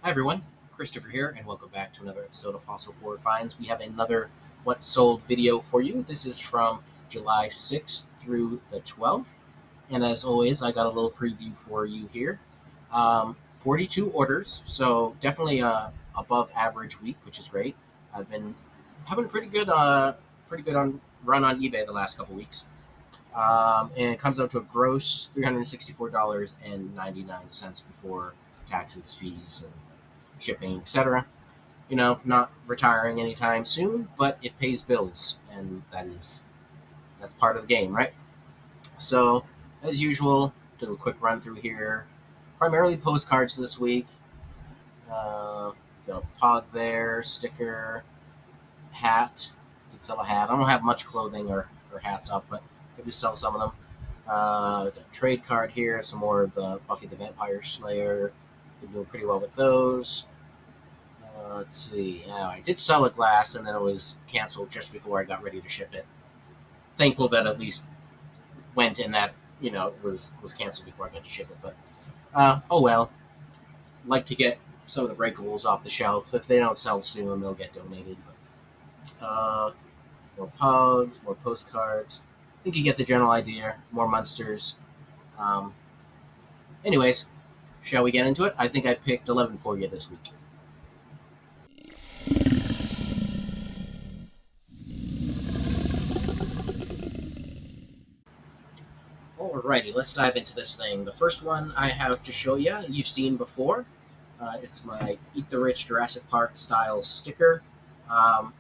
Hi everyone, Christopher here, and welcome back to another episode of Fossil Forward Finds. We have another What Sold video for you. This is from July 6th through the 12th, and as always, I got a little preview for you here. 42 orders, so definitely a above average week, which is great. I've been having a pretty good run on eBay the last couple weeks, and it comes out to a gross $364.99 before taxes, fees, and shipping, etc. Not retiring anytime soon, but it pays bills, and that's part of the game, right? So, as usual, do a quick run through here. Primarily postcards this week. Got a pug there, sticker, hat. Did sell a hat. I don't have much clothing or hats up, but I do sell some of them. Got a trade card here, some more of the Buffy the Vampire Slayer. Been doing pretty well with those. Let's see. I did sell a glass, and then it was canceled just before I got ready to ship it. Thankful that at least went and that was canceled before I got to ship it. But oh well. Like to get some of the breakables off the shelf. If they don't sell soon, they'll get donated. But more pugs, more postcards. I think you get the general idea. More monsters. Um, anyways, shall we get into it? I think I picked 11 for you this week. Alrighty, let's dive into this thing. The first one I have to show you, you've seen before. It's my Eat the Rich Jurassic Park style sticker. Um,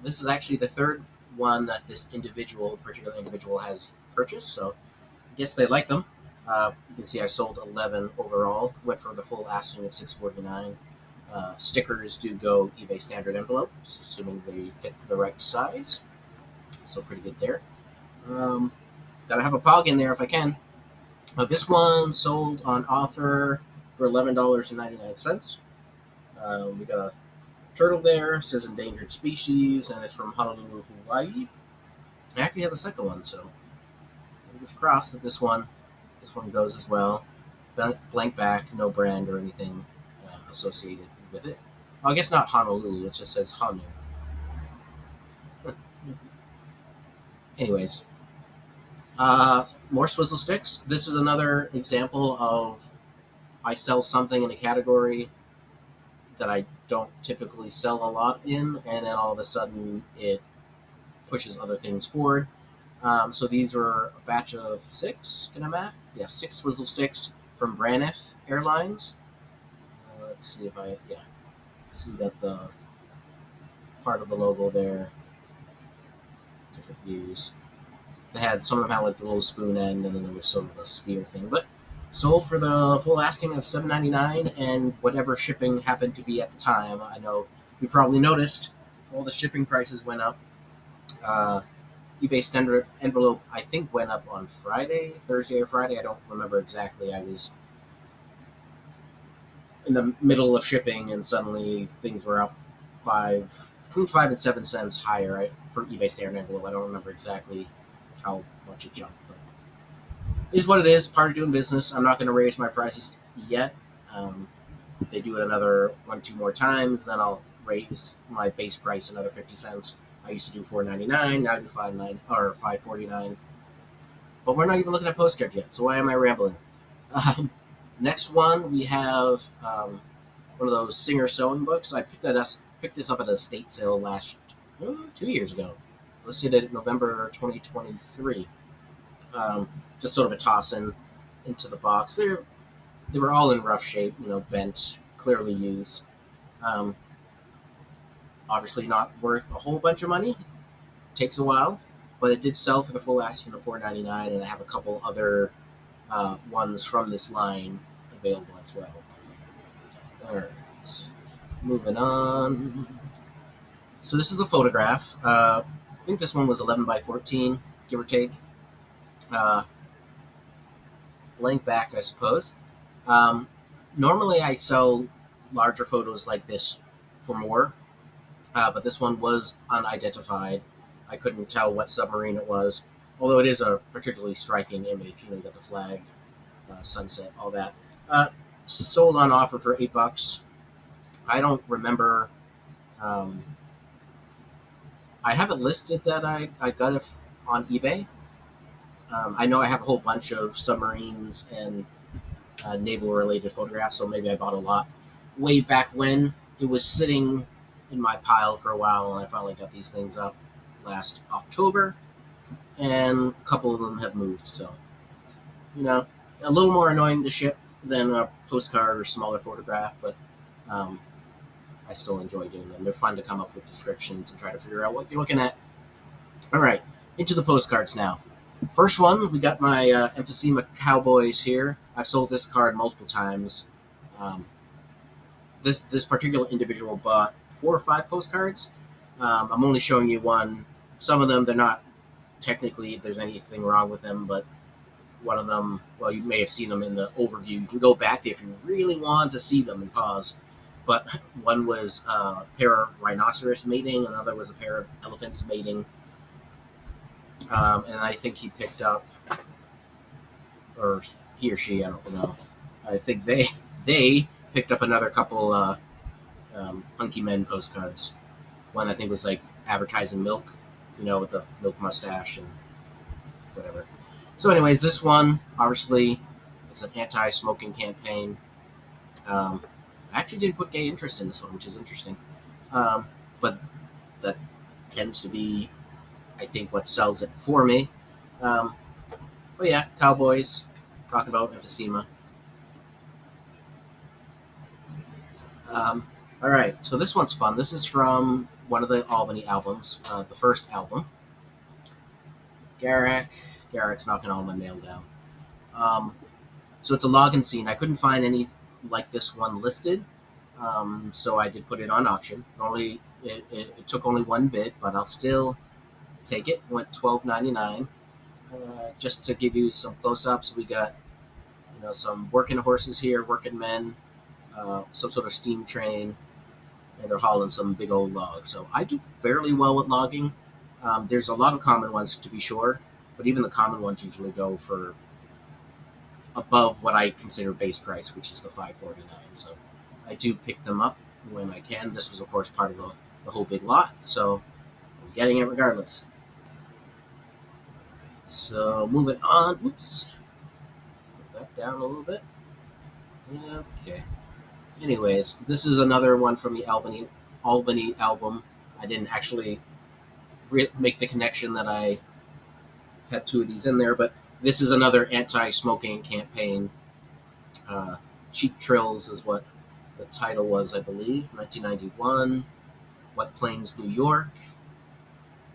this is actually the third one that this particular individual has purchased, so I guess they like them. You can see I sold 11 overall, went for the full asking of $649. Stickers do go eBay standard envelopes, assuming they fit the right size, so pretty good there. Gotta have a pog in there if I can. This one sold on offer for $11.99. We got a turtle there. It says endangered species, and it's from Honolulu, Hawaii. I actually have a second one, so fingers crossed that this one goes as well. Blank back, no brand or anything associated with it. Well, I guess not Honolulu. It just says Honu. Anyways, more swizzle sticks. This is another example of I sell something in a category that I don't typically sell a lot in, and then all of a sudden it pushes other things forward. So these were a batch of 6. Can I math? Yeah, 6 swizzle sticks from Braniff Airlines. Let's see if see that the part of the logo there. Different views. They had some of them had like the little spoon end, and then there was sort of a spear thing. But sold for the full asking of $7.99, and whatever shipping happened to be at the time. I know you probably noticed all the shipping prices went up. eBay standard envelope I think went up on Thursday or Friday. I don't remember exactly. I was in the middle of shipping, and suddenly things were up between 5 and 7 cents higher, right, for eBay standard envelope. I don't remember exactly how much it jumped, but it is what it is. Part of doing business. I'm not going to raise my prices yet. If they do it another 1-2 more times, then I'll raise my base price another 50 cents. I used to do $4.99, now I do $5.49. But we're not even looking at postcards yet, so why am I rambling? Next one, we have one of those Singer sewing books. I picked this up at a estate sale 2 years ago. Listed it in November 2023. Just sort of a toss into the box. They were all in rough shape, bent, clearly used. Obviously not worth a whole bunch of money. Takes a while, but it did sell for the full asking of $4.99, and I have a couple other ones from this line available as well. All right, moving on. So this is a photograph. I think this one was 11 by 14, give or take. Blank back, I suppose. Normally I sell larger photos like this for more, but this one was unidentified. I couldn't tell what submarine it was, although it is a particularly striking image. You got the flag, sunset, all that. sold on offer for $8. I don't remember. Um, I have it listed that I got it on eBay. I know I have a whole bunch of submarines and naval related photographs, so maybe I bought a lot way back when. It was sitting in my pile for a while, and I finally got these things up last October, and a couple of them have moved. So, you know, a little more annoying to ship than a postcard or smaller photograph, but um, I still enjoy doing them. They're fun to come up with descriptions and try to figure out what you're looking at. All right, into the postcards now. First one, we got my Emphysema Cowboys here. I've sold this card multiple times. Um, this particular individual bought 4 or 5 postcards. I'm only showing you one. Some of them, they're not technically, there's anything wrong with them, but one of them, well, you may have seen them in the overview. You can go back if you really want to see them and pause. But one was a pair of rhinoceros mating, another was a pair of elephants mating. And I think he picked up, or he or she, I don't know. I think they picked up another couple Hunky Men postcards. One I think was like advertising milk, with the milk mustache and whatever. So, anyways, this one obviously is an anti-smoking campaign. I actually didn't put gay interest in this one, which is interesting. But that tends to be, I think, what sells it for me. But yeah, Cowboys, talking about emphysema. All right, so this one's fun. This is from one of the Albany albums, the first album. Garak's knocking all my mail down. So it's a login scene. I couldn't find any like this one listed, so I did put it on auction. It took only one bid, but I'll still take it. Went $12.99. Just to give you some close-ups, we got some working horses here, working men, some sort of steam train, and they're hauling some big old logs. So I do fairly well with logging. There's a lot of common ones to be sure, but even the common ones usually go for above what I consider base price, which is the $5.49. So I do pick them up when I can. This was, of course, part of the whole big lot, so I was getting it regardless. So moving on. Oops. Put that down a little bit. Okay. Anyways, this is another one from the Albany album. I didn't actually make the connection that I had 2 of these in there, but this is another anti-smoking campaign. Cheap Trills is what the title was, I believe. 1991. Wet Plains, New York.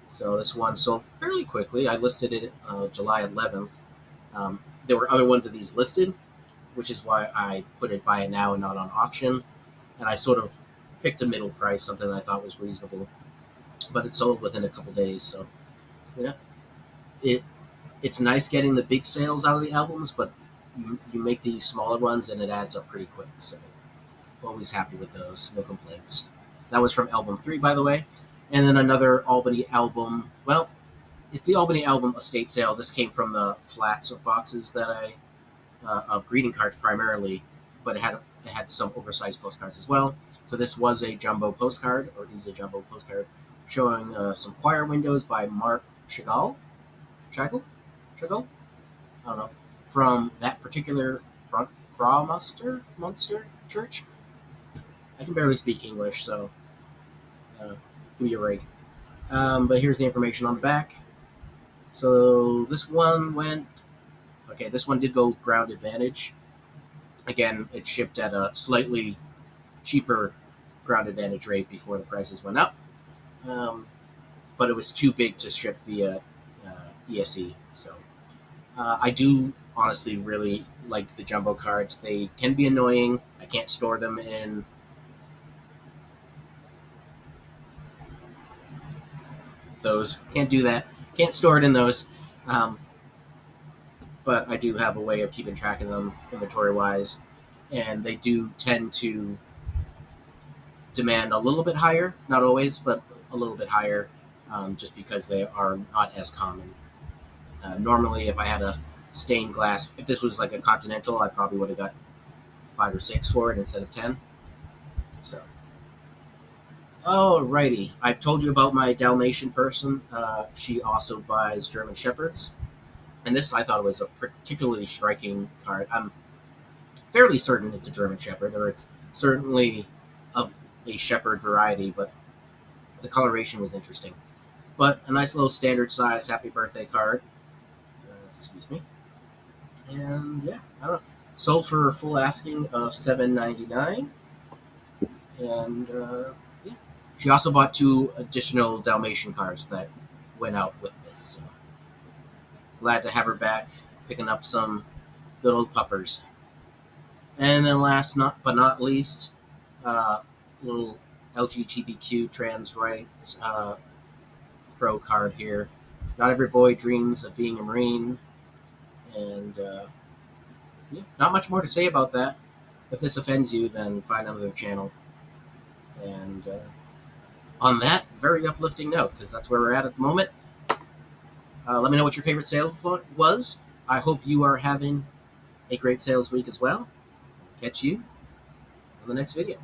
So this one sold fairly quickly. I listed it July 11th. There were other ones of these listed, which is why I put it buy it now and not on auction. And I sort of picked a middle price, something I thought was reasonable. But it sold within a couple days, so it's nice getting the big sales out of the albums, but you make these smaller ones and it adds up pretty quick. So always happy with those, no complaints. That was from album 3, by the way. And then another Albany album. Well, it's the Albany album estate sale. This came from the flats of boxes that of greeting cards primarily, but it had some oversized postcards as well. So this was a jumbo postcard, or is a jumbo postcard, showing some choir windows by Mark Chagall. I don't know. From that particular Fraumunster Church. I can barely speak English, so do your rig. But here's the information on the back. So this one this one did go ground advantage. Again, it shipped at a slightly cheaper ground advantage rate before the prices went up. But it was too big to ship via ESE. So I do honestly really like the jumbo cards. They can be annoying. I can't store them in those. Can't do that. Can't store it in those. But I do have a way of keeping track of them inventory-wise. And they do tend to demand a little bit higher. Not always, but a little bit higher, just because they are not as common. Normally, if I had a stained glass, if this was like a Continental, I probably would have got 5 or 6 for it instead of 10. So, alrighty. I've told you about my Dalmatian person. She also buys German Shepherds. And this I thought was a particularly striking card. I'm fairly certain it's a German Shepherd, or it's certainly of a Shepherd variety, but the coloration was interesting. But a nice little standard size happy birthday card. Excuse me. And yeah, I don't know. Sold for a full asking of $7.99. And yeah, she also bought 2 additional Dalmatian cards that went out with this. So glad to have her back, picking up some good old puppers. And then last but not least, little LGBTQ trans rights pro card here. Not every boy dreams of being a Marine, and yeah, not much more to say about that. If this offends you, then find another channel. And on that very uplifting note, because that's where we're at the moment, let me know what your favorite sale was. I hope you are having a great sales week as well. Catch you on the next video.